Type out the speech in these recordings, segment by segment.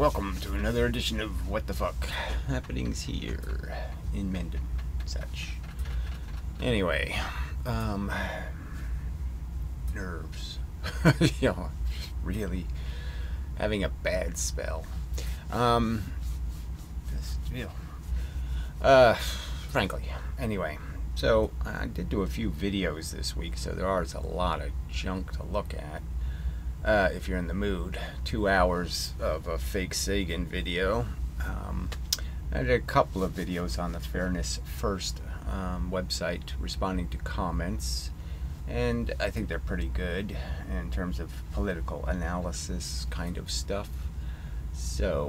welcome to another edition of What the Fuck Happenings here in Mendham, such. Anyway, nerves. Really having a bad spell. Frankly. Anyway, so I did do a few videos this week, so there is a lot of junk to look at. If you're in the mood, 2 hours of a fake Sagan video. I did a couple of videos on the Fairness First website responding to comments, and I think they're pretty good in terms of political analysis kind of stuff. So,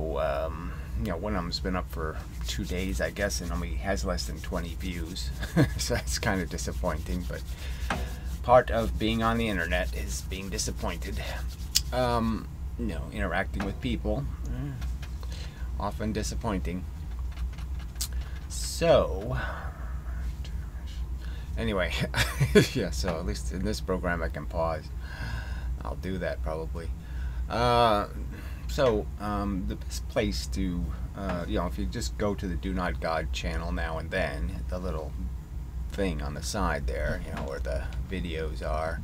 one of them's been up for 2 days, I guess, and only has less than 20 views. So that's kind of disappointing, but part of being on the internet is being disappointed. Interacting with people, often disappointing. So, anyway, yeah, so at least in this program I can pause. I'll do that probably. The best place to, if you just go to the Do Not God channel now and then, hit the little thing on the side there, where the videos are,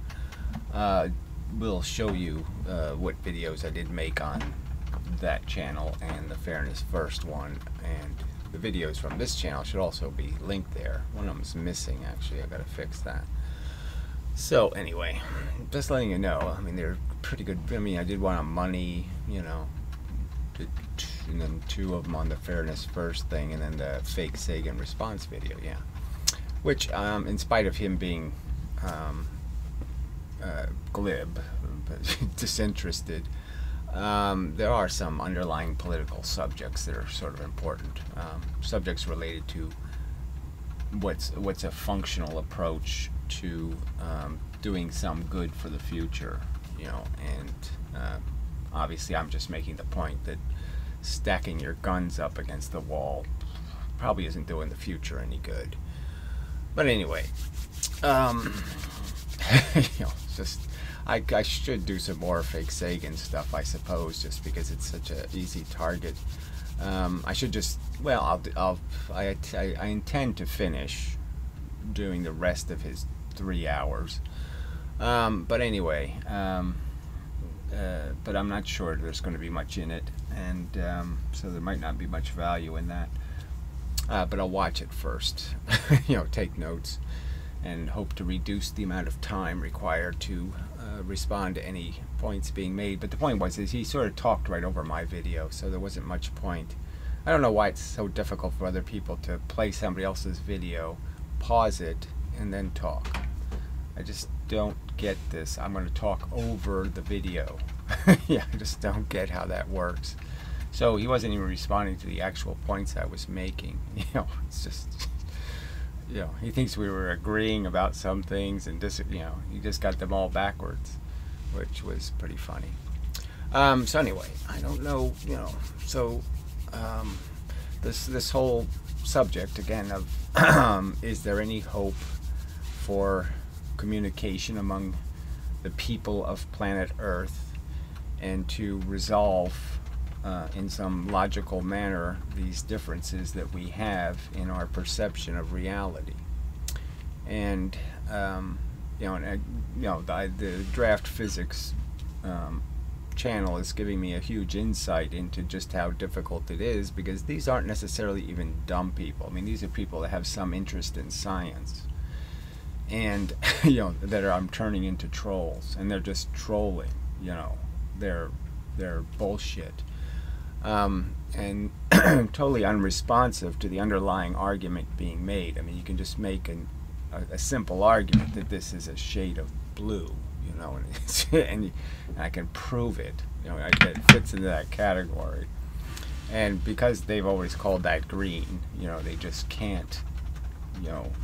will show you what videos I did make on that channel and the Fairness First one, and the videos from this channel should also be linked there. One of them's missing, actually. I gotta fix that. So anyway, just letting you know, I mean, they're pretty good. I mean, I did one on money, and then 2 of them on the Fairness First thing, and then the fake Sagan response video, yeah. Which, in spite of him being glib, disinterested, there are some underlying political subjects that are sort of important. Subjects related to what's a functional approach to doing some good for the future, and obviously I'm just making the point that stacking your guns up against the wall probably isn't doing the future any good. But anyway, I should do some more fake Sagan stuff, I suppose, just because it's such an easy target. I should just, I intend to finish doing the rest of his 3 hours. But anyway, but I'm not sure there's going to be much in it, and so there might not be much value in that. But I'll watch it first, take notes, and hope to reduce the amount of time required to respond to any points being made. But the point was, he sort of talked right over my video, so there wasn't much point. I don't know why it's so difficult for other people to play somebody else's video, pause it, and then talk. I just don't get this. I'm going to talk over the video. Yeah, I just don't get how that works. So he wasn't even responding to the actual points I was making. It's just, he thinks we were agreeing about some things, and he just got them all backwards, which was pretty funny. So anyway, I don't know, this whole subject again of is there any hope for communication among the people of planet Earth, and to resolve in some logical manner these differences that we have in our perception of reality. And the Draft Physics channel is giving me a huge insight into just how difficult it is, because these aren't necessarily even dumb people. I mean, these are people that have some interest in science, and I'm turning into trolls, and they're just trolling. They're bullshit. And totally unresponsive to the underlying argument being made. I mean, you can just make a simple argument that this is a shade of blue, and I can prove it. It fits into that category. And because they've always called that green, they just can't,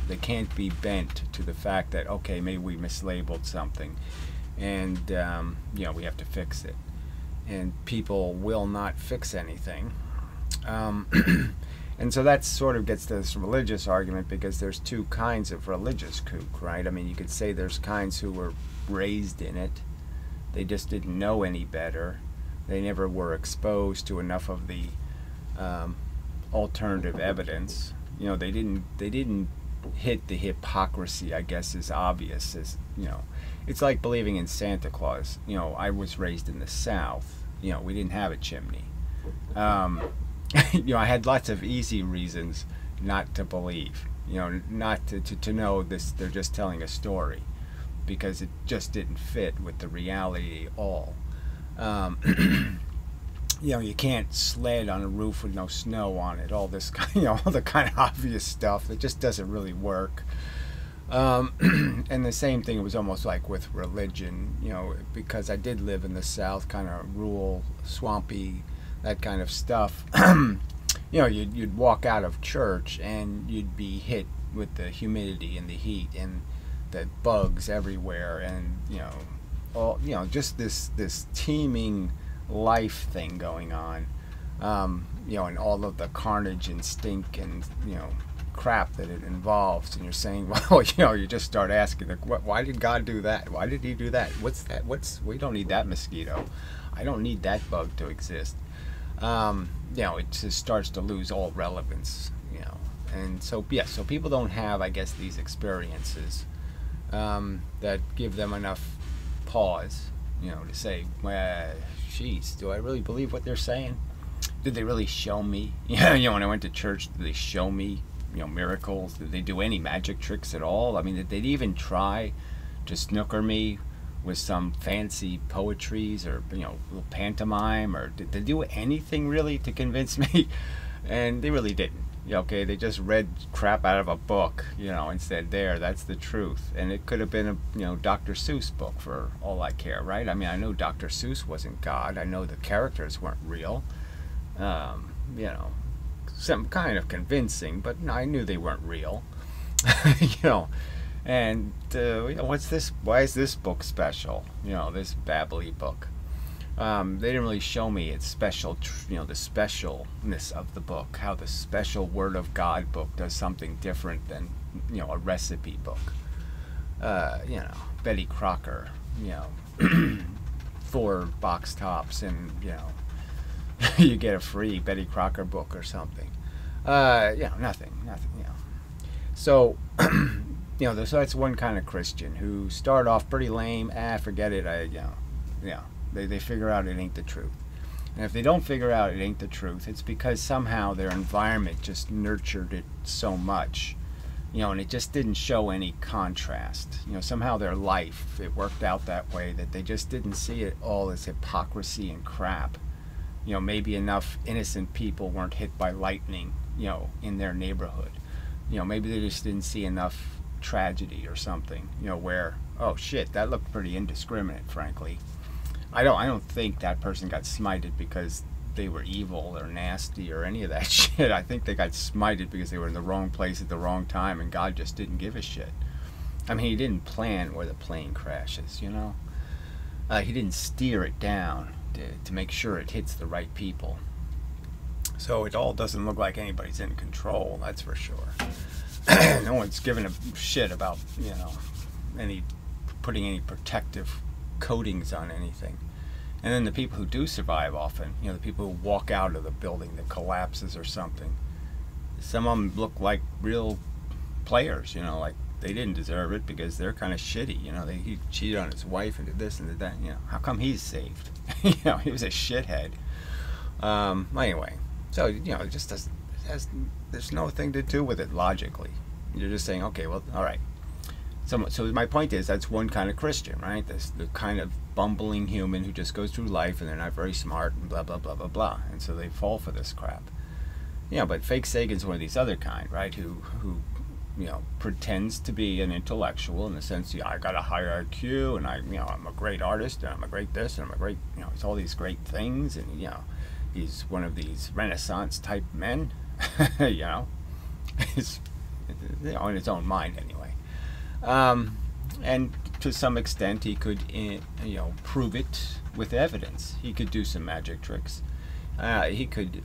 they can't be bent to the fact that, okay, maybe we mislabeled something, and we have to fix it. And people will not fix anything. And so that sort of gets to this religious argument, because there's 2 kinds of religious kook, right? I mean, you could say there's kinds who were raised in it, they just didn't know any better, They never were exposed to enough of the alternative evidence. You know, they didn't hit the hypocrisy, I guess, as obvious as, you know, it's like believing in Santa Claus. You know, I was raised in the South. You know, we didn't have a chimney. You know, I had lots of easy reasons not to believe. You know, not to know this. They're just telling a story, because it just didn't fit with the reality at all. You know, you can't sled on a roof with no snow on it. All this, you know, all the kind of obvious stuff that just doesn't really work. And the same thing, it was almost like with religion, you know, because I did live in the South, kind of rural, swampy, that kind of stuff. You know, you'd walk out of church and you'd be hit with the humidity and the heat and the bugs everywhere, and you know, all, you know, just this teeming life thing going on. You know, and all of the carnage and stink and, you know, crap that it involves. And you're saying, well, you know, you just start asking, like, why did God do that? Why did he do that? What's that? We don't need that mosquito. I don't need that bug to exist. You know, it just starts to lose all relevance, you know. And so, yeah, so people don't have, I guess, these experiences that give them enough pause, you know, to say, well, geez, do I really believe what they're saying? Did they really show me? You know, when I went to church, did they show me, you know, miracles? Did they do any magic tricks at all? I mean, did they even try to snooker me with some fancy poetries or, you know, little pantomime? Or did they do anything really to convince me? And they really didn't. Okay, they just read crap out of a book, you know, and said, there, that's the truth. And it could have been a, you know, Dr. Seuss book for all I care, right? I mean, I know Dr. Seuss wasn't God. I know the characters weren't real. You know, some kind of convincing, but no, I knew they weren't real. You know, and you know, what's this? Why is this book special? You know, this babbly book. They didn't really show me its special, you know, the specialness of the book, how the special Word of God book does something different than, you know, a recipe book. You know, Betty Crocker, you know, 4 box tops, and, you know, you get a free Betty Crocker book or something. You know, nothing, you know. So, you know, so that's one kind of Christian who start off pretty lame. Forget it. You know, yeah. They figure out it ain't the truth. And if they don't figure out it ain't the truth, it's because somehow their environment just nurtured it so much, you know, and it just didn't show any contrast. You know, somehow their life, it worked out that way that they just didn't see it all as hypocrisy and crap. You know, maybe enough innocent people weren't hit by lightning, you know, in their neighborhood. You know, maybe they just didn't see enough tragedy or something, you know, where, oh shit, that looked pretty indiscriminate, frankly. I don't think that person got smited because they were evil or nasty or any of that shit. I think they got smited because they were in the wrong place at the wrong time, and God just didn't give a shit. I mean, he didn't plan where the plane crashes, you know? He didn't steer it down to make sure it hits the right people. So it all doesn't look like anybody's in control, that's for sure. No one's giving a shit about, you know, putting any protective coatings on anything. And then the people who do survive often, you know, the people who walk out of the building that collapses or something, some of them look like real players, you know, like they didn't deserve it because they're kind of shitty, you know, he cheated on his wife and did this and did that, you know, how come he's saved? You know, he was a shithead. Anyway, so, you know, it just there's no thing to do with it logically. You're just saying, okay, well, all right. So my point is, that's one kind of Christian, right? This the kind of bumbling human who just goes through life and they're not very smart and blah, blah, blah, blah, blah. And so they fall for this crap. You know, but fake Sagan's one of these other kind, right? Who you know, pretends to be an intellectual in the sense, yeah, I got a higher IQ and I'm a great artist and I'm a great this and I'm a great, you know, it's all these great things, and, you know, he's one of these Renaissance type men, you know, he's, you know, in his own mind anyway. And to some extent he could, you know, prove it with evidence. He could do some magic tricks. He could,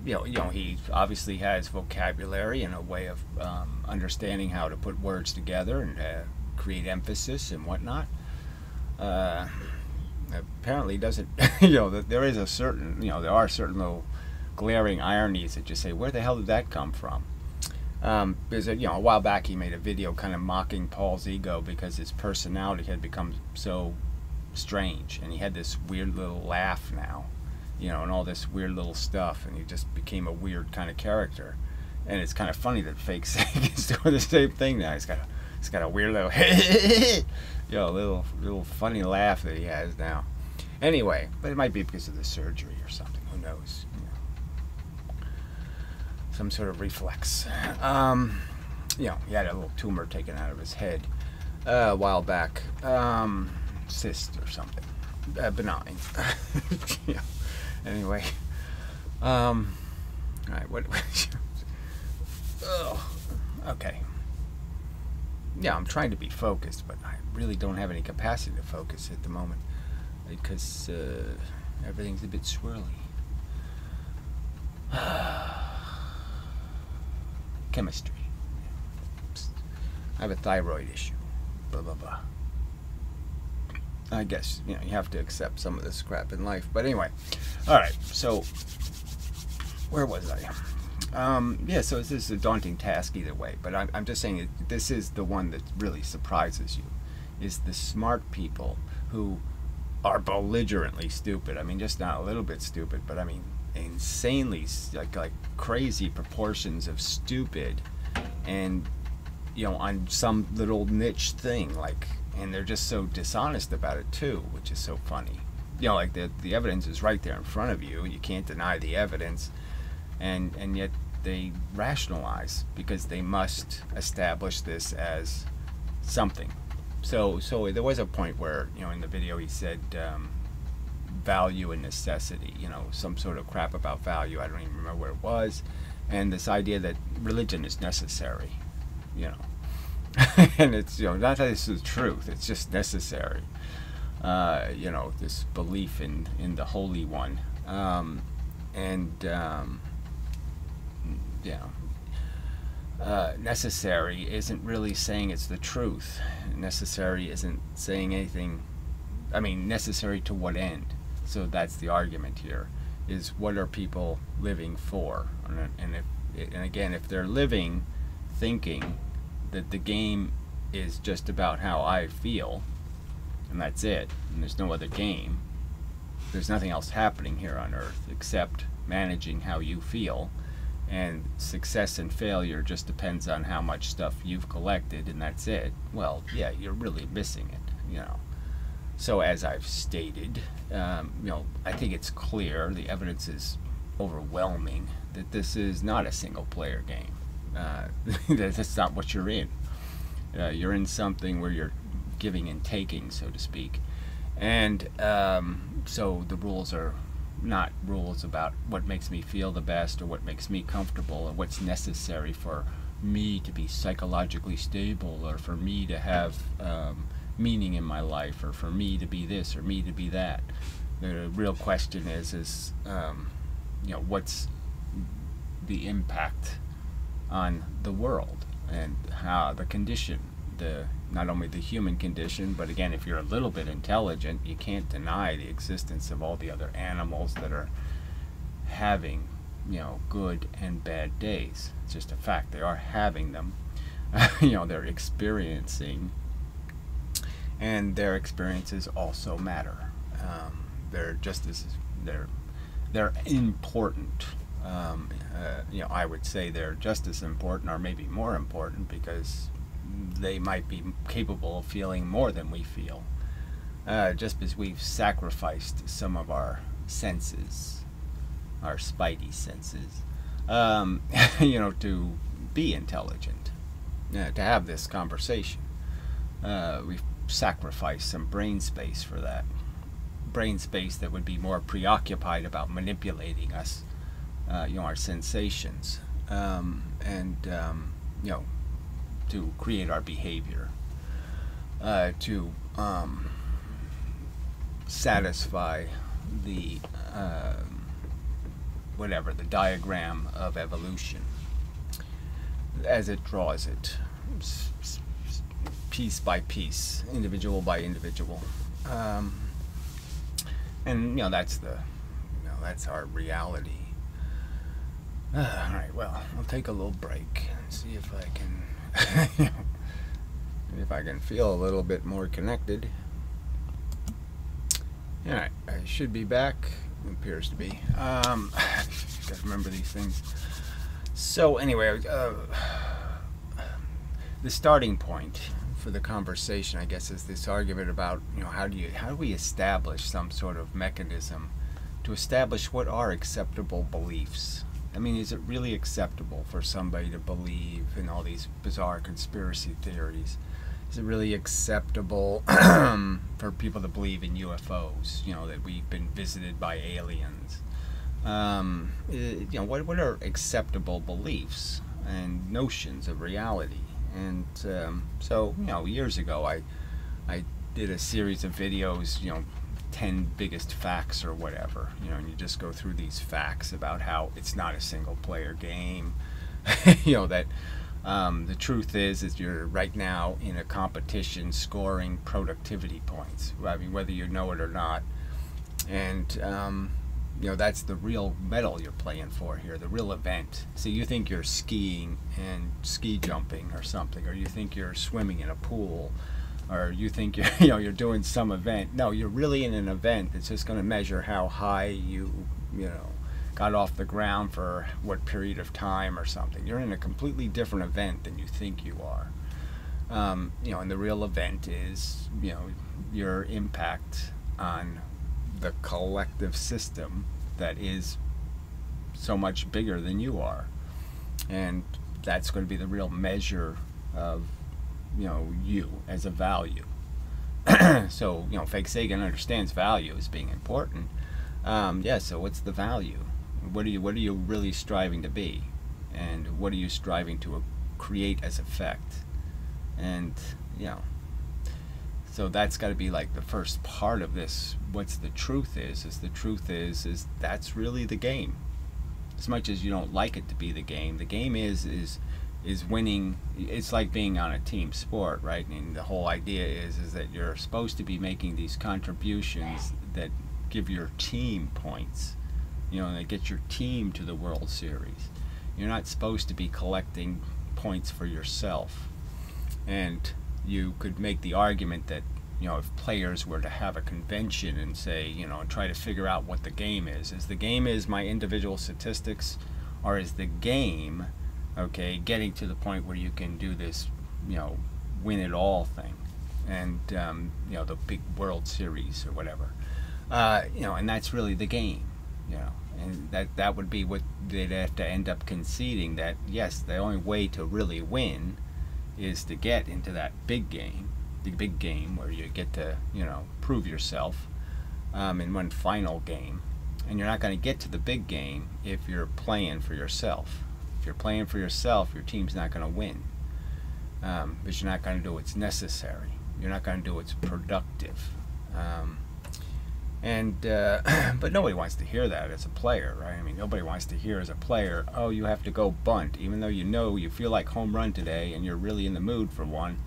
you know, he obviously has vocabulary and a way of understanding how to put words together and create emphasis and whatnot. apparently doesn't, you know, that there is a certain, you know, there are certain little glaring ironies that just say, where the hell did that come from? There's a, you know, a while back he made a video kind of mocking Paul's ego because his personality had become so strange, and he had this weird little laugh now, you know, and all this weird little stuff, and he just became a weird kind of character. And it's kind of funny that Fake Sig is doing the same thing now. He's got a weird little, you know, little funny laugh that he has now. Anyway, but it might be because of the surgery or something. Who knows? You know, some sort of reflex. You know, he had a little tumor taken out of his head a while back. Cyst or something. Benign. Yeah. Anyway. All right. What? Oh, okay. Yeah, I'm trying to be focused, but I really don't have any capacity to focus at the moment because everything's a bit swirly. Chemistry. I have a thyroid issue. Blah, blah, blah. I guess, you know, you have to accept some of this crap in life. But anyway, all right, so where was I? Yeah, so this is a daunting task either way, but I'm just saying that this is the one that really surprises you, is the smart people who are belligerently stupid. I mean, just not a little bit stupid, but I mean insanely, like crazy proportions of stupid, and, you know, on some little niche thing, like, and they're just so dishonest about it too, which is so funny. You know, like the evidence is right there in front of you. You can't deny the evidence. And yet they rationalize because they must establish this as something. So there was a point where, you know, in the video he said value and necessity, you know, some sort of crap about value. I don't even remember what it was. And this idea that religion is necessary, you know. And it's, you know, not that it's the truth, it's just necessary. You know, this belief in the Holy One. You know, necessary isn't really saying it's the truth. Necessary isn't saying anything. I mean, necessary to what end? So that's the argument here, is what are people living for? And again, if they're living thinking that the game is just about how I feel, and that's it, and there's no other game, there's nothing else happening here on Earth except managing how you feel, and success and failure just depends on how much stuff you've collected, and that's it. Well, yeah, you're really missing it, you know. So as I've stated, you know, I think it's clear, the evidence is overwhelming, that this is not a single player game. That's not what you're in. You're in something where you're giving and taking, so to speak. And so the rules are not rules about what makes me feel the best or what makes me comfortable or what's necessary for me to be psychologically stable or for me to have meaning in my life or for me to be this or me to be that. The real question is you know, what's the impact on the world and how the condition, not only the human condition, but again, if you're a little bit intelligent, you can't deny the existence of all the other animals that are having, you know, good and bad days. It's just a fact. They are having them. You know, they're experiencing, and their experiences also matter. They're just as they're important. You know, I would say they're just as important, or maybe more important, because they might be capable of feeling more than we feel. Just as we've sacrificed some of our senses, our spidey senses, you know, to be intelligent, to have this conversation. We've sacrificed some brain space for that. Brain space that would be more preoccupied about manipulating us, you know, our sensations, and you know, to create our behavior, to satisfy the whatever, the diagram of evolution as it draws it, piece by piece, individual by individual. And that's that's our reality. All right, well, I'll take a little break and see if I can if I can feel a little bit more connected. All right, I should be back. It appears to be. Gotta remember these things. So anyway, the starting point for the conversation, I guess, is this argument about how do we establish some sort of mechanism to establish what are acceptable beliefs. I mean, is it really acceptable for somebody to believe in all these bizarre conspiracy theories? Is it really acceptable for people to believe in UFOs? That we've been visited by aliens. What are acceptable beliefs and notions of reality? And so years ago, I did a series of videos, 10 biggest facts or whatever, and you just go through these facts about how it's not a single player game, that the truth is you're right now in a competition scoring productivity points, I mean, whether you know it or not. And that's the real medal you're playing for here, the real event. So you think you're skiing and ski jumping or something, or you think you're swimming in a pool, or you think you're doing some event. No, you're really in an event that's just going to measure how high you got off the ground for what period of time or something. You're in a completely different event than you think you are. And the real event is your impact on the collective system that is so much bigger than you are, and that's going to be the real measure of you as a value. So Fake Sagan understands value as being important. So what's the value? What are you really striving to be, and what are you striving to create as effect? And so that's got to be like the first part of this. What's the truth is the truth is that's really the game. As much as you don't like it to be the game is winning. It's like being on a team sport, right? And the whole idea is that you're supposed to be making these contributions that give your team points, that get your team to the World Series. You're not supposed to be collecting points for yourself. And you could make the argument that if players were to have a convention and say, and try to figure out what the game is the game is my individual statistics, or is the game getting to the point where you can do this win it all thing, and the big World Series or whatever, and that's really the game, and that would be what they'd have to end up conceding, that yes, the only way to really win is to get into that big game, the big game where you get to prove yourself in one final game. And you're not going to get to the big game if you're playing for yourself. If you're playing for yourself, your team's not going to win, because you're not going to do what's necessary. You're not going to do what's productive. But nobody wants to hear that as a player, right? I mean, nobody wants to hear as a player, oh, you have to go bunt, even though you feel like home run today and you're really in the mood for one.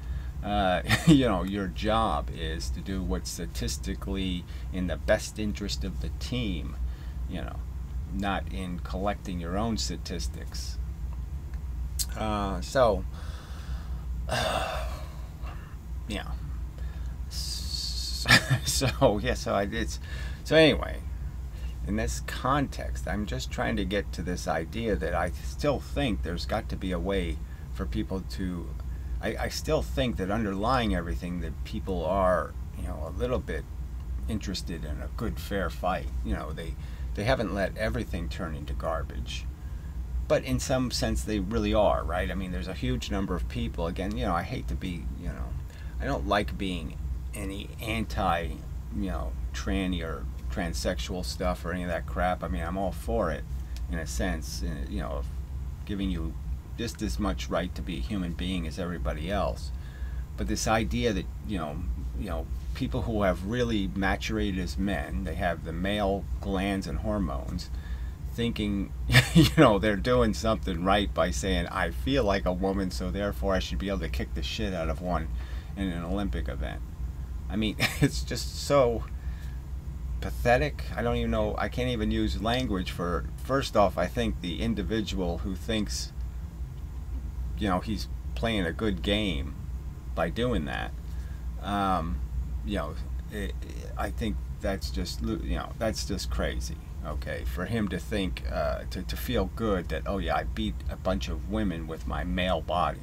Your job is to do what's statistically in the best interest of the team, not in collecting your own statistics. So anyway, in this context, I'm just trying to get to this idea that I still think there's got to be a way for people to, I still think that underlying everything, that people are, a little bit interested in a good, fair fight. They haven't let everything turn into garbage, but in some sense they really are, right? I mean, there's a huge number of people, again, I hate to be, I don't like being any anti, tranny or transsexual stuff or any of that crap. I mean, I'm all for it in a sense, of giving you just as much right to be a human being as everybody else. But this idea that people who have really maturated as men, they have the male glands and hormones, thinking they're doing something right by saying, I feel like a woman, so therefore I should be able to kick the shit out of one in an Olympic event. I mean, it's just so pathetic. I don't even know, I can't even use language for, first off, I think the individual who thinks, you know, he's playing a good game by doing that, you know, I think that's just, you know, that's just crazy. Okay, for him to think, to feel good that, oh yeah, I beat a bunch of women with my male body.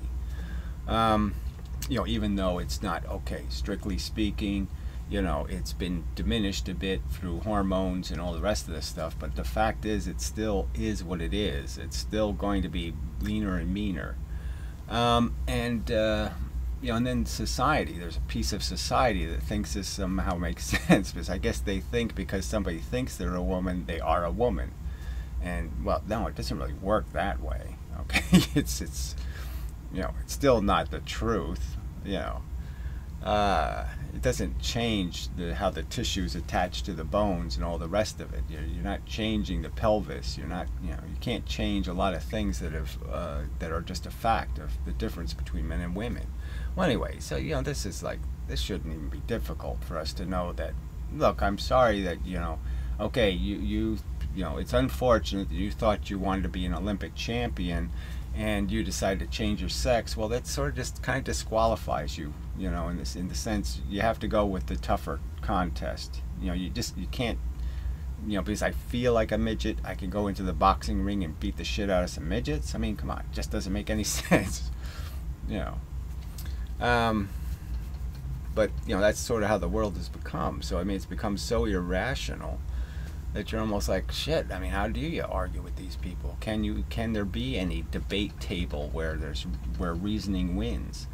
You know, even though it's not, okay, strictly speaking, you know, it's been diminished a bit through hormones and all the rest of this stuff, but the fact is, it still is what it is. It's still going to be leaner and meaner. You know, and then society, there's a piece of society that thinks this somehow makes sense, because I guess they think because somebody thinks they're a woman, they are a woman. And, well, no, it doesn't really work that way, okay? It's you know, it's still not the truth, you know. It doesn't change how the tissues attach to the bones and all the rest of it. You're not changing the pelvis. You're not, you know, you can't change a lot of things that are just a fact of the difference between men and women. Well, anyway, so, you know, this shouldn't even be difficult for us to know that, look, I'm sorry that, you know, okay, you know, it's unfortunate that you thought you wanted to be an Olympic champion and you decided to change your sex. Well, that sort of just kind of disqualifies you, you know, in the sense you have to go with the tougher contest. You know, you can't, you know, because I feel like a midget, I can go into the boxing ring and beat the shit out of some midgets. I mean, come on, it just doesn't make any sense, you know. But, you know, that's sort of how the world has become. So, I mean, it's become so irrational that you're almost like, shit, I mean, how do you argue with these people? Can there be any debate table where reasoning wins?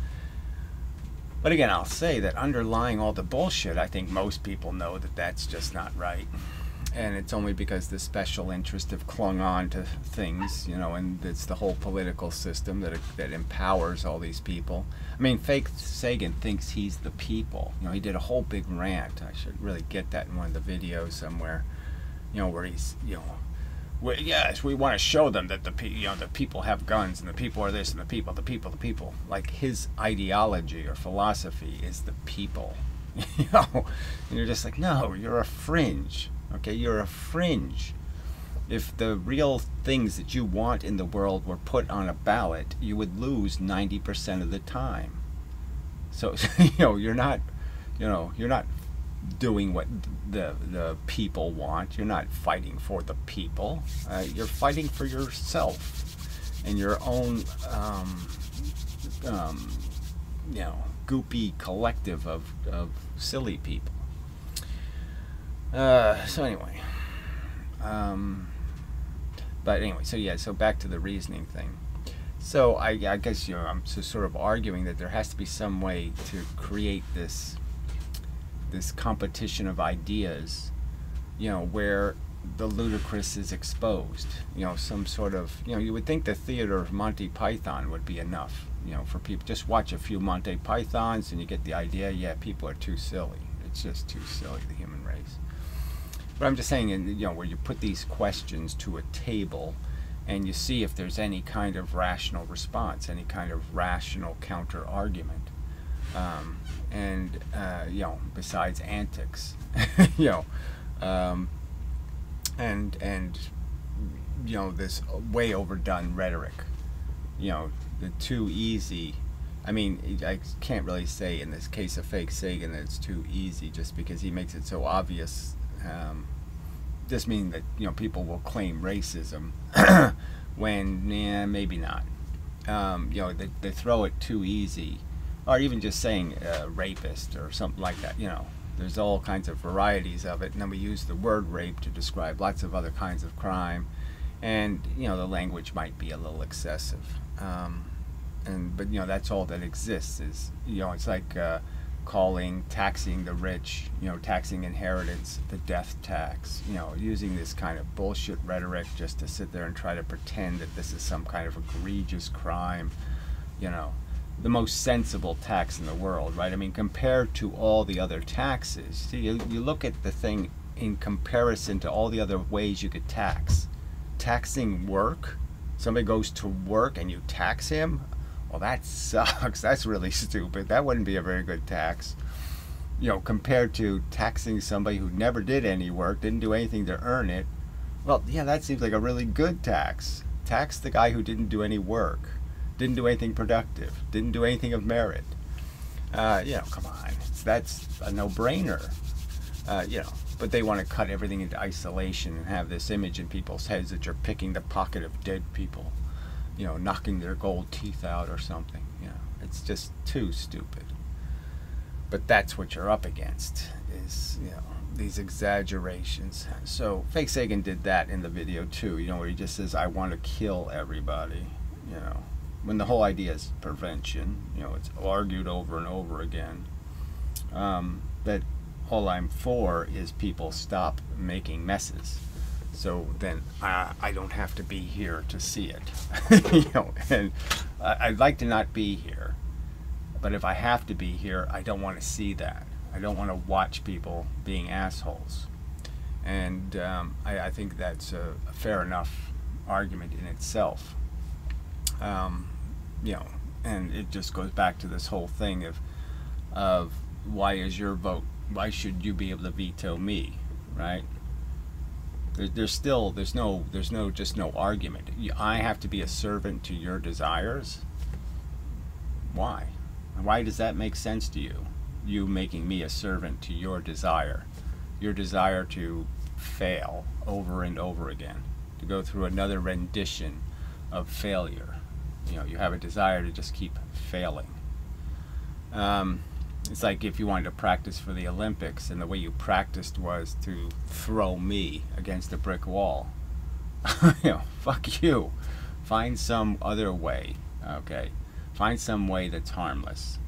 But again, I'll say that underlying all the bullshit, I think most people know that that's just not right. And it's only because the special interests have clung on to things, you know, and it's the whole political system that empowers all these people. I mean, fake Sagan thinks he's the people. You know, he did a whole big rant. I should really get that in one of the videos somewhere. You know, where he's, you know, yes, we want to show them that you know, the people have guns and the people are this and the people. Like his ideology or philosophy is the people. You know, and you're just like, no, you're a fringe. Okay, you're a fringe. If the real things that you want in the world were put on a ballot, you would lose 90% of the time. So, you know, you're not doing what the people want. You're not fighting for the people. You're fighting for yourself and your own, you know, goopy collective of silly people. So anyway, but anyway, so yeah, so back to the reasoning thing. So I guess, you know, I'm just sort of arguing that there has to be some way to create this competition of ideas, you know, where the ludicrous is exposed. You know, some sort of, you know, you would think the theater of Monty Python would be enough, you know, for people. Just watch a few Monty Pythons and you get the idea, yeah, people are too silly. It's just too silly, the human race. But I'm just saying, you know, where you put these questions to a table and you see if there's any kind of rational response, any kind of rational counter-argument. You know, besides antics, you know, and you know, this way overdone rhetoric, you know, the too easy. I mean, I can't really say in this case of fake Sagan that it's too easy, just because he makes it so obvious. Just meaning that, you know, people will claim racism when, yeah, maybe not. You know, they throw it too easy, or even just saying rapist or something like that. You know, there's all kinds of varieties of it, and then we use the word rape to describe lots of other kinds of crime, and, you know, the language might be a little excessive. But you know, that's all that exists. Is, you know, it's like taxing the rich, you know, taxing inheritance, the death tax, you know, using this kind of bullshit rhetoric just to sit there and try to pretend that this is some kind of egregious crime, you know, the most sensible tax in the world, right? I mean, compared to all the other taxes, see, you look at the thing in comparison to all the other ways you could tax. Taxing work, somebody goes to work and you tax him, well, that sucks. That's really stupid. That wouldn't be a very good tax. You know, compared to taxing somebody who never did any work, didn't do anything to earn it. Well, yeah, that seems like a really good tax. Tax the guy who didn't do any work, didn't do anything productive, didn't do anything of merit. You know, come on, that's a no-brainer. You know, but they want to cut everything into isolation and have this image in people's heads that you're picking the pocket of dead people, you know, knocking their gold teeth out or something. You know, it's just too stupid. But that's what you're up against, is, you know, these exaggerations. So Fake Sagan did that in the video too, you know, where he just says, I want to kill everybody, you know, when the whole idea is prevention. You know, it's argued over and over again. But all I'm for is people stop making messes. So then I don't have to be here to see it. You know, and I'd like to not be here. But if I have to be here, I don't want to see that. I don't want to watch people being assholes. And I think that's a fair enough argument in itself. You know, and it just goes back to this whole thing of why is your vote? Why should you be able to veto me, right? There's no argument. I have to be a servant to your desires. Why? Why does that make sense to you? You making me a servant to your desire to fail over and over again, to go through another rendition of failure. You know, you have a desire to just keep failing. It's like if you wanted to practice for the Olympics and the way you practiced was to throw me against a brick wall. You know, fuck you. Find some other way, okay? Find some way that's harmless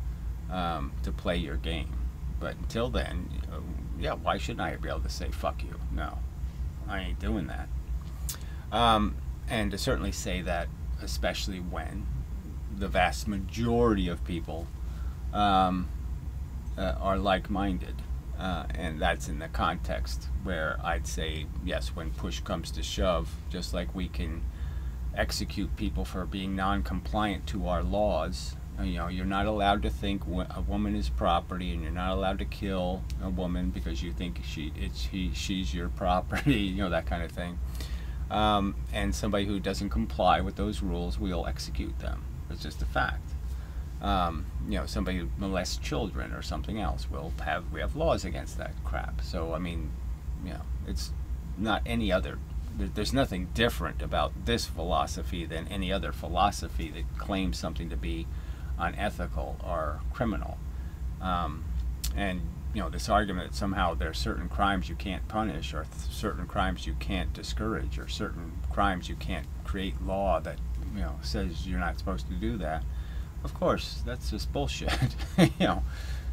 to play your game. But until then, yeah, why shouldn't I be able to say fuck you? No, I ain't doing that. And to certainly say that, especially when the vast majority of people are like-minded, and that's in the context where I'd say, yes, when push comes to shove, just like we can execute people for being non-compliant to our laws. You know, you're not allowed to think a woman is property, and you're not allowed to kill a woman because you think she's your property. You know, that kind of thing. And somebody who doesn't comply with those rules, we'll execute them. It's just a fact. You know, somebody who molests children or something else, we have laws against that crap. So I mean, you know, it's not any other. There's nothing different about this philosophy than any other philosophy that claims something to be unethical or criminal. And you know, this argument that somehow there are certain crimes you can't punish, or certain crimes you can't discourage, or certain crimes you can't create law that, you know, says you're not supposed to do that. Of course, that's just bullshit. You know,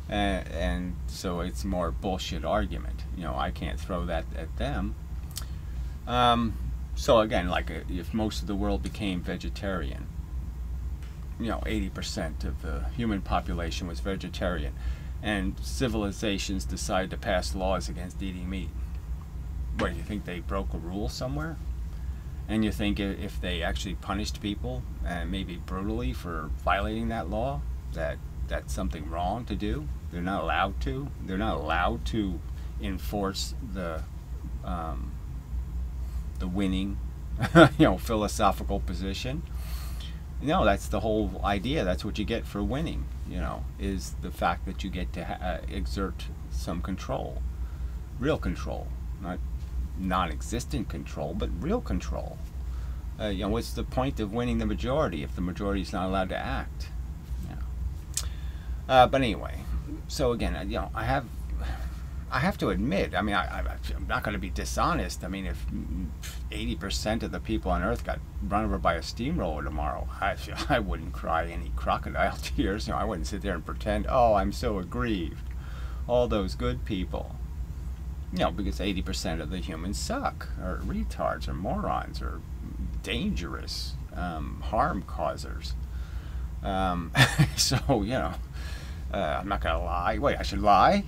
and so it's more bullshit argument. You know, I can't throw that at them. So again, like if most of the world became vegetarian, you know, 80% of the human population was vegetarian, and civilizations decide to pass laws against eating meat, what, do you think they broke a rule somewhere? And you think if they actually punished people, maybe brutally, for violating that law, that's something wrong to do? They're not allowed to. They're not allowed to enforce the winning, you know, philosophical position. No, that's the whole idea. That's what you get for winning, you know, is the fact that you get to exert some control, real control, not non-existent control, but real control. You know, what's the point of winning the majority if the majority is not allowed to act? Yeah. But anyway, so again, you know, I have to admit, I mean, I'm not going to be dishonest. I mean, if 80% of the people on Earth got run over by a steamroller tomorrow, I wouldn't cry any crocodile tears. You know, I wouldn't sit there and pretend, oh, I'm so aggrieved. All those good people. You know, because 80% of the humans suck, or retards, or morons, or dangerous harm causers. So, you know, I'm not going to lie. Wait, I should lie?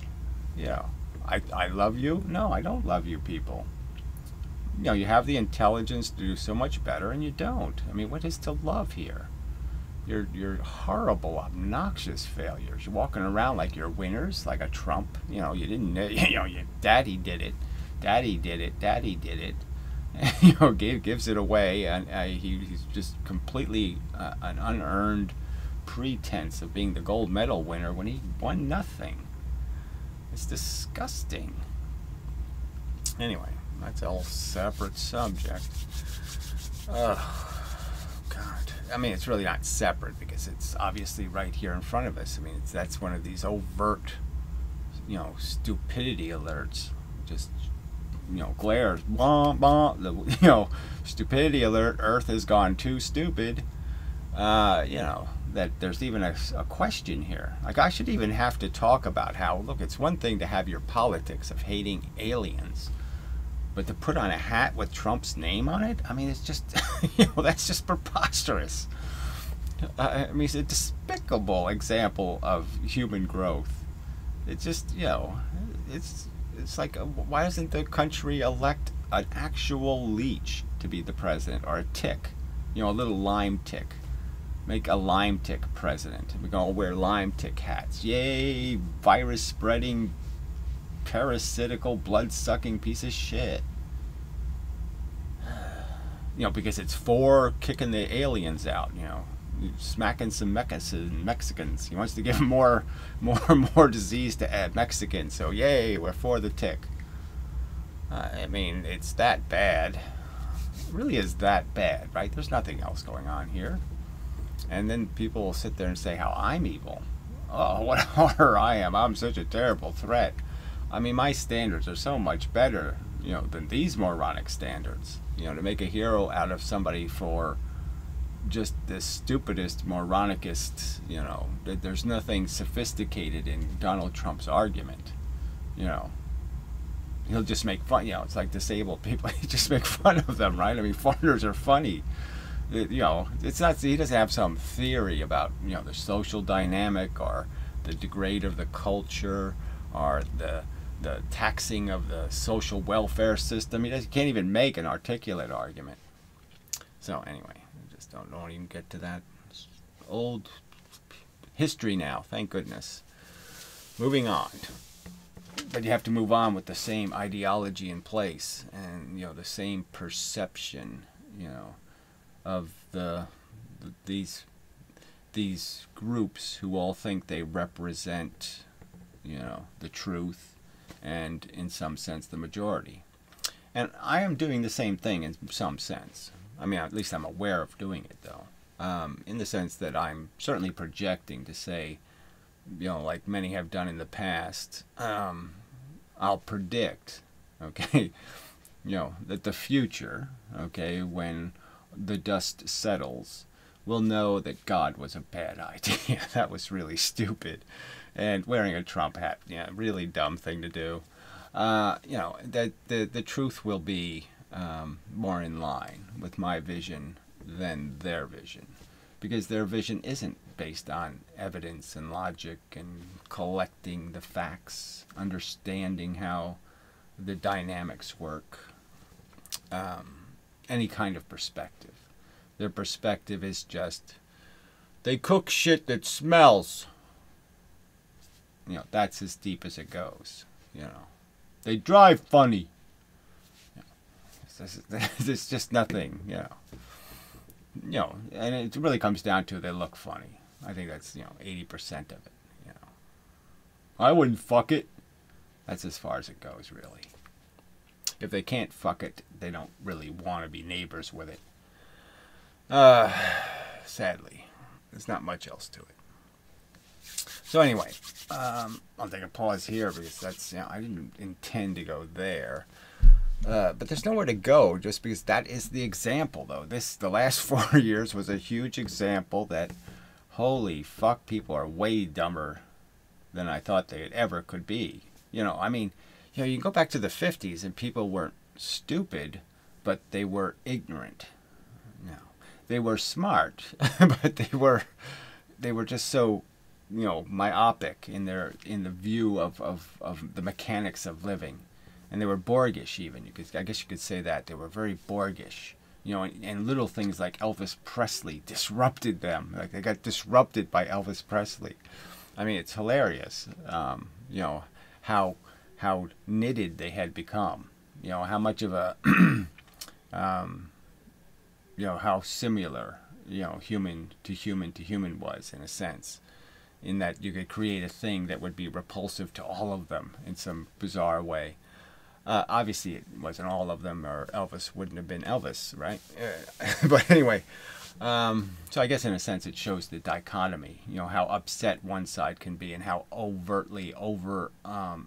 You know, I love you? No, I don't love you people. You know, you have the intelligence to do so much better, and you don't. I mean, what is to love here? You're horrible, obnoxious failures. You're walking around like you're winners, like a Trump. You know, you didn't. You know, Daddy did it, Daddy did it, Daddy did it. You know, gives it away, and he's just completely an unearned pretense of being the gold medal winner when he won nothing. It's disgusting. Anyway, that's a whole separate subject. Ugh. God, I mean, it's really not separate because it's obviously right here in front of us. I mean, that's one of these overt, you know, stupidity alerts. Just, you know, glares, bah, bah, you know, stupidity alert. Earth has gone too stupid. You know, that there's even a question here. Like, I should even have to talk about how, look, it's one thing to have your politics of hating aliens. But to put on a hat with Trump's name on it, I mean, it's just, you know, that's just preposterous. I mean, it's a despicable example of human growth. It's just, you know, it's like, why doesn't the country elect an actual leech to be the president, or a tick, you know, a little lime tick? Make a lime tick president. We're going to wear lime tick hats. Yay, virus spreading, parasitical, blood-sucking piece of shit. You know, because it's for kicking the aliens out, you know, smacking some Mexicans. He wants to give more disease to Mexicans. So, yay, we're for the tick. I mean, it's that bad. It really is that bad, right? There's nothing else going on here. And then people will sit there and say how I'm evil. Oh, what a horror I am. I'm such a terrible threat. I mean, my standards are so much better, you know, than these moronic standards. You know, to make a hero out of somebody for just the stupidest, moronicest, you know, there's nothing sophisticated in Donald Trump's argument. You know, he'll just make fun, you know, it's like disabled people, he just make fun of them, right? I mean, foreigners are funny. You know, it's not, he doesn't have some theory about, you know, the social dynamic or the degrade of the culture or the taxing of the social welfare system. He can't even make an articulate argument. So anyway, just don't even get to that. It's old history now, thank goodness. Moving on. But you have to move on with the same ideology in place and, you know, the same perception, you know, of these groups who all think they represent, you know, the truth and in some sense the majority. And I am doing the same thing in some sense. I mean, at least I'm aware of doing it, though, in the sense that I'm certainly projecting to say, you know, like many have done in the past, I'll predict, okay, you know, that the future, okay, when the dust settles, we'll know that God was a bad idea. That was really stupid. And wearing a Trump hat, yeah, really dumb thing to do. You know, that the truth will be more in line with my vision than their vision. Because their vision isn't based on evidence and logic and collecting the facts, understanding how the dynamics work. Any kind of perspective. Their perspective is just, they cook shit that smells. You know, that's as deep as it goes. You know, they drive funny. You know, there's just nothing, you know. You know, and it really comes down to they look funny. I think that's, you know, 80% of it. You know, I wouldn't fuck it. That's as far as it goes, really. If they can't fuck it, they don't really want to be neighbors with it. Sadly, there's not much else to it. So anyway, I'll take a pause here because that's, you know, I didn't intend to go there. But there's nowhere to go just because that is the example, though. The last 4 years was a huge example that, holy fuck, people are way dumber than I thought they ever could be. You know, I mean, you know, you can go back to the 50s and people weren't stupid, but they were ignorant. No, they were smart, but they were just so, you know, myopic in the view of the mechanics of living, and they were Borgish even. I guess you could say that they were very Borgish. and little things like Elvis Presley disrupted them. Like they got disrupted by Elvis Presley. I mean, it's hilarious. How knitted they had become. How much of a how similar human to human was, in a sense, in that you could create a thing that would be repulsive to all of them in some bizarre way. Obviously, it wasn't all of them, or Elvis wouldn't have been Elvis, right? But anyway, so I guess in a sense it shows the dichotomy, how upset one side can be and how overtly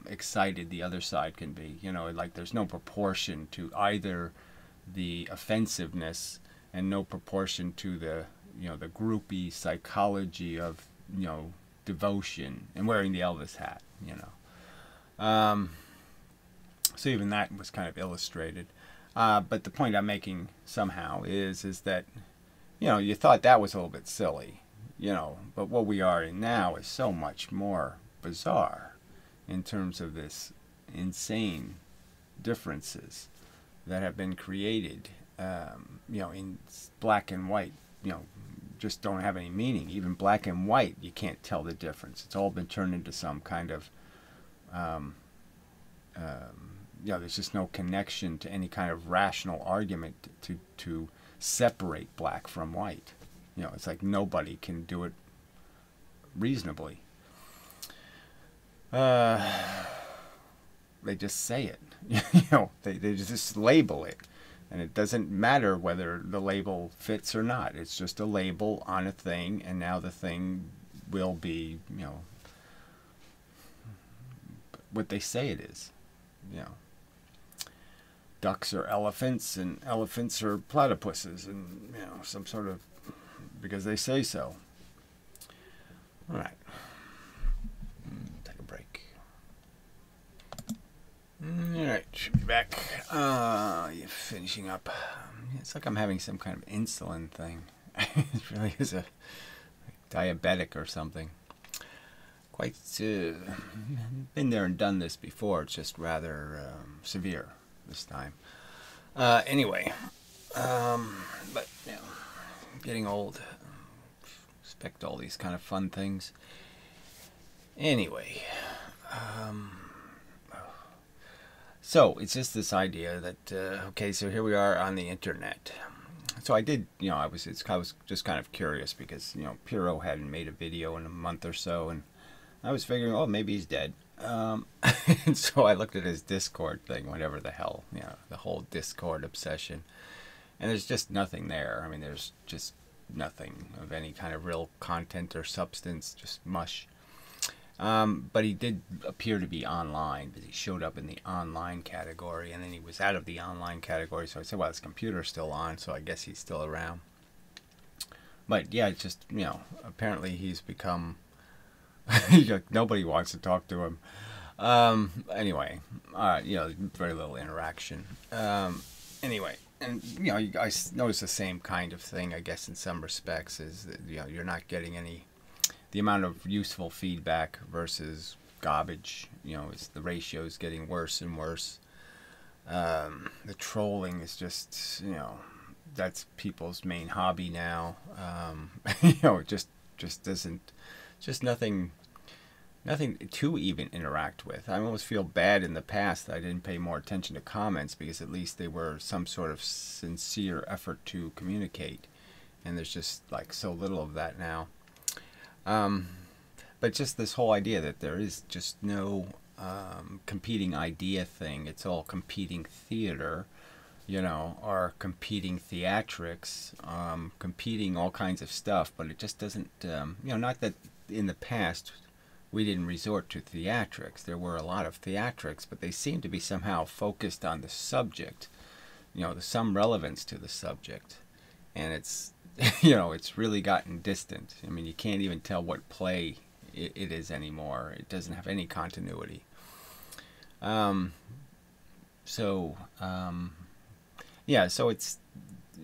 excited the other side can be. Like there's no proportion to either the offensiveness and no proportion to the the groupie psychology of devotion and wearing the Elvis hat. So even that was kind of illustrated. But the point I'm making somehow is that you thought that was a little bit silly, but what we are in now is so much more bizarre in terms of this insane differences that have been created, in black and white, just don't have any meaning. Even black and white, you can't tell the difference. It's all been turned into some kind of, there's just no connection to any kind of rational argument to separate black from white. It's like nobody can do it reasonably. They just say it. They just label it. And it doesn't matter whether the label fits or not. It's just a label on a thing, and now the thing will be, what they say it is. Ducks are elephants, and elephants are platypuses, and, some sort of, because they say so. All right. Take a break. Alright, should be back. Finishing up. It's like I'm having some kind of insulin thing. It really is a diabetic or something. Quite been there and done this before. It's just rather severe this time. Anyway, but getting old. Expect all these kind of fun things. Anyway. So it's just this idea that okay, so here we are on the internet. So I did, I was just kind of curious because Piro hadn't made a video in a month or so, and I was figuring, oh, maybe he's dead. And so I looked at his Discord thing, whatever the hell, the whole Discord obsession, and there's just nothing there. I mean, there's just nothing of any kind of real content or substance, just mush. But he did appear to be online, because he showed up in the online category, and then he was out of the online category. So I said, well, his computer's still on, so I guess he's still around. But yeah, it's just, apparently he's become, nobody wants to talk to him. Anyway, very little interaction. Anyway, and, I noticed the same kind of thing, I guess, in some respects, is that, you're not getting the amount of useful feedback versus garbage, the ratio is getting worse and worse. The trolling is just, that's people's main hobby now. It just doesn't, just nothing to even interact with. I almost feel bad in the past that I didn't pay more attention to comments, because at least they were some sort of sincere effort to communicate, and there's just like so little of that now. But just this whole idea that there is just no competing idea thing. It's all competing theater, or competing theatrics, competing all kinds of stuff. But it just doesn't, not that in the past we didn't resort to theatrics. There were a lot of theatrics, but they seem to be somehow focused on the subject, some relevance to the subject. And it's, it's really gotten distant. I mean, you can't even tell what play it is anymore. It doesn't have any continuity. So it's,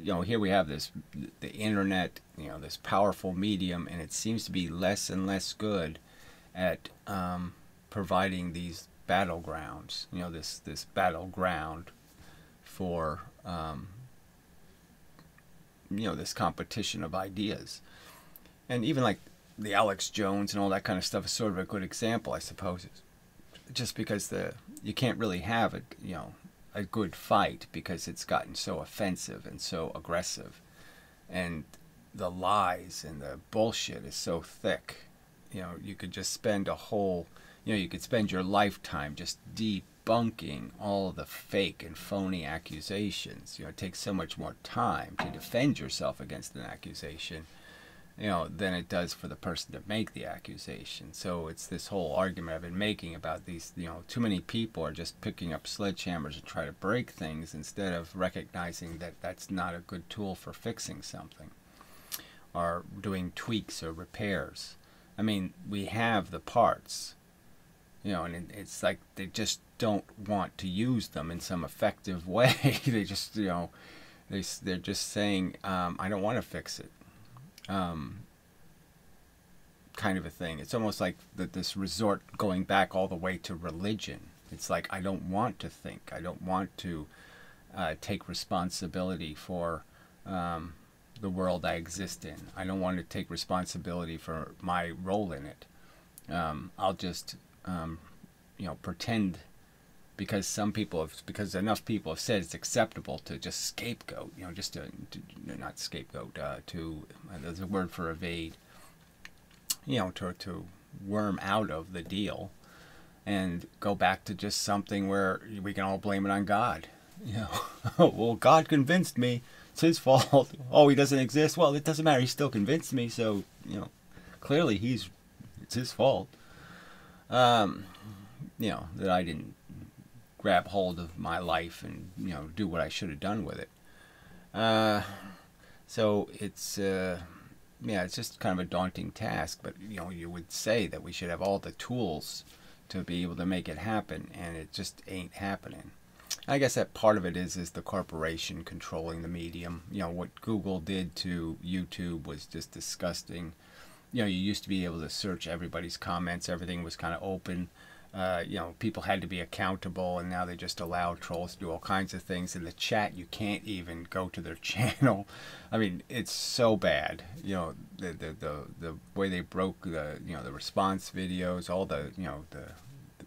here we have the internet, this powerful medium, and it seems to be less and less good at providing these battlegrounds, this battleground for this competition of ideas. And even like the Alex Jones and all that kind of stuff is sort of a good example, I suppose. Just because you can't really have a good fight because it's gotten so offensive and so aggressive, and the lies and the bullshit is so thick. You could just spend you could spend your lifetime just debunking all the fake and phony accusations. It takes so much more time to defend yourself against an accusation, than it does for the person to make the accusation. So it's this whole argument I've been making about these, too many people are just picking up sledgehammers and try to break things instead of recognizing that that's not a good tool for fixing something or doing tweaks or repairs. I mean, we have the parts, and it's like they just don't want to use them in some effective way. They just, they're just saying, I don't want to fix it. Kind of a thing. It's almost like this resort going back all the way to religion. It's like, I don't want to think. I don't want to take responsibility for the world I exist in. I don't want to take responsibility for my role in it. I'll just, pretend because enough people have said it's acceptable to just scapegoat, just to not scapegoat, there's a word for evade, to worm out of the deal and go back to just something where we can all blame it on God. Well, God convinced me, it's his fault. Oh, he doesn't exist. Well, it doesn't matter. He still convinced me. So, clearly it's his fault. That I didn't grab hold of my life and do what I should have done with it. So it's it's just kind of a daunting task. But you would say that we should have all the tools to be able to make it happen, and it just ain't happening. I guess that part of it is the corporation controlling the medium. What Google did to YouTube was just disgusting. You used to be able to search everybody's comments. Everything was kind of open. People had to be accountable, and now they just allow trolls to do all kinds of things. In the chat, you can't even go to their channel. I mean, it's so bad. The way they broke the response videos, all the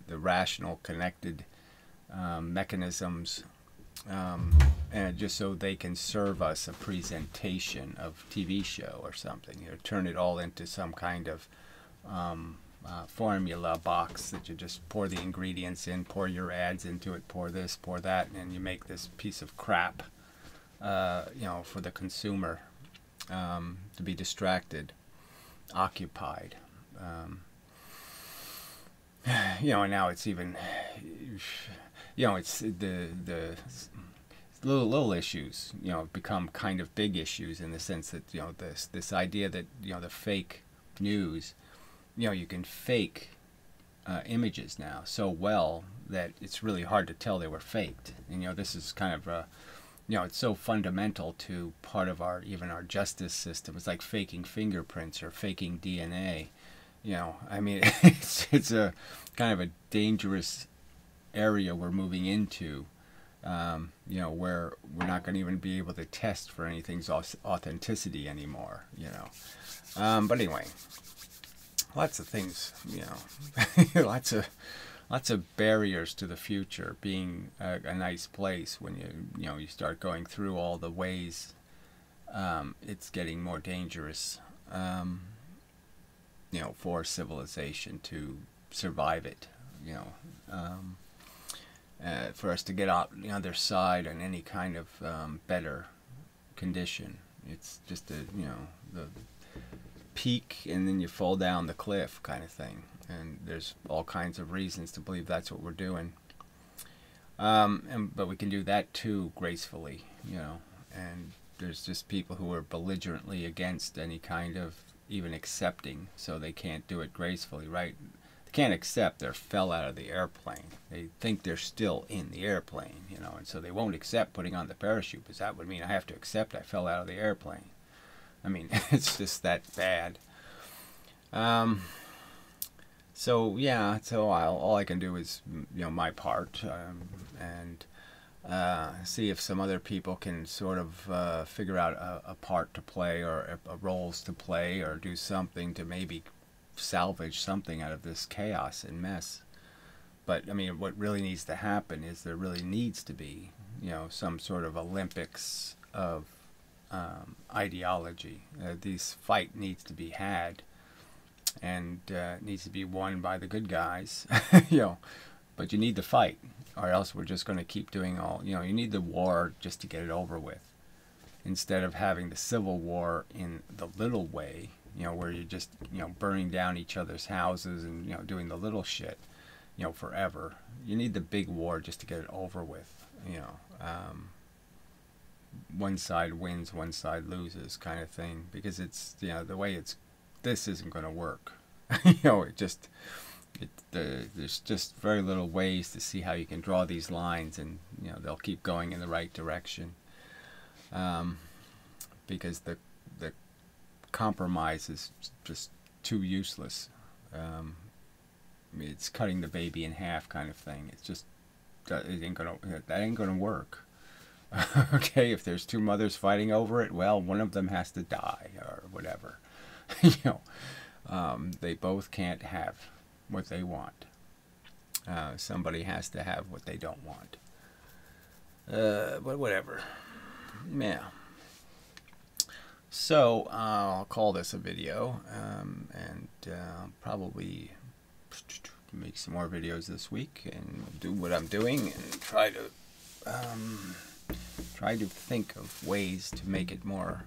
rational connected mechanisms, and just so they can serve us a presentation of TV show or something. Turn it all into some kind of formula box that you just pour the ingredients in, pour your ads into it, pour this, pour that, and you make this piece of crap, for the consumer to be distracted, occupied. And now it's even, it's the little issues, become kind of big issues in the sense that, this idea that, the fake news, you can fake images now so well that it's really hard to tell they were faked. And, this is kind of it's so fundamental to part of even our justice system. It's like faking fingerprints or faking DNA. I mean, it's a kind of a dangerous area we're moving into, where we're not going to even be able to test for anything's authenticity anymore, But anyway, lots of things, lots of barriers to the future being a nice place when you start going through all the ways it's getting more dangerous, for civilization to survive it, for us to get out the other side on any kind of better condition. It's just the peak and then you fall down the cliff kind of thing. And there's all kinds of reasons to believe that's what we're doing. But we can do that too gracefully, and there's just people who are belligerently against any kind of even accepting, so they can't do it gracefully, right? They can't accept they fell out of the airplane. They think they're still in the airplane, and so they won't accept putting on the parachute, because that would mean I have to accept I fell out of the airplane. I mean, it's just that bad. So yeah, so all I can do is my part, and see if some other people can sort of figure out a part to play, or roles to play, or do something to maybe salvage something out of this chaos and mess. But I mean, what really needs to happen is there really needs to be, you know, some sort of Olympics of ideology. This fight needs to be had, and needs to be won by the good guys, you know. But you need the fight, or else we're just going to keep doing all, you know, you need the war just to get it over with, instead of having the civil war in the little way, you know, where you're just, you know, burning down each other's houses and, you know, doing the little shit, you know, forever. You need the big war just to get it over with, you know. One side wins, one side loses kind of thing, because it's, you know, the way it's, this isn't going to work. You know, there's just very little ways to see how you can draw these lines, and, you know, they'll keep going in the right direction, because the compromise is just too useless. It's cutting the baby in half kind of thing. It's just, that ain't gonna work. Okay, if there's two mothers fighting over it, well, one of them has to die or whatever. You know, they both can't have what they want. Somebody has to have what they don't want. But whatever. Yeah. So I'll call this a video, and probably make some more videos this week and do what I'm doing and try to think of ways to make it more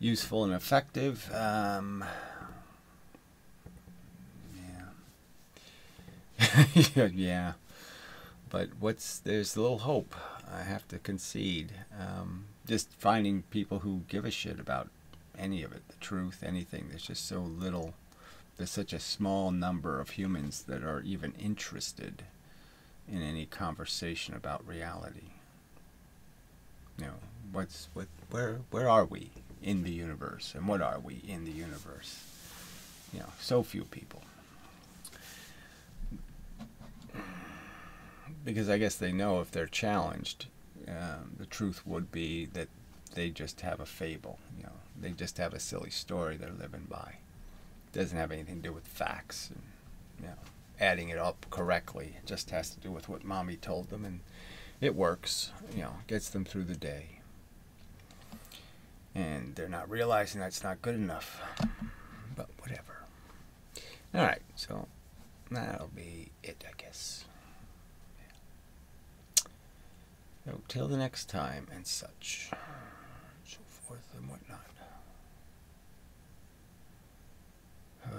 useful and effective. Yeah. Yeah. But there's a little hope. I have to concede. Just finding people who give a shit about any of it, the truth, anything. There's just so little. There's such a small number of humans that are even interested in any conversation about reality. You know, where are we in the universe, and what are we in the universe? You know, so few people. Because I guess they know if they're challenged, the truth would be that they just have a fable. You know, they just have a silly story they're living by. It doesn't have anything to do with facts, and, you know, adding it up correctly. It just has to do with what mommy told them, and it works. You know, gets them through the day. And they're not realizing that's not good enough. But whatever. All right, so that'll be it, I guess. So, till the next time, and such, so forth and whatnot. I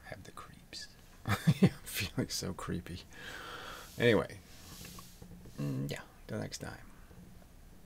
have the creeps. I'm feeling so creepy. Anyway, yeah, till next time.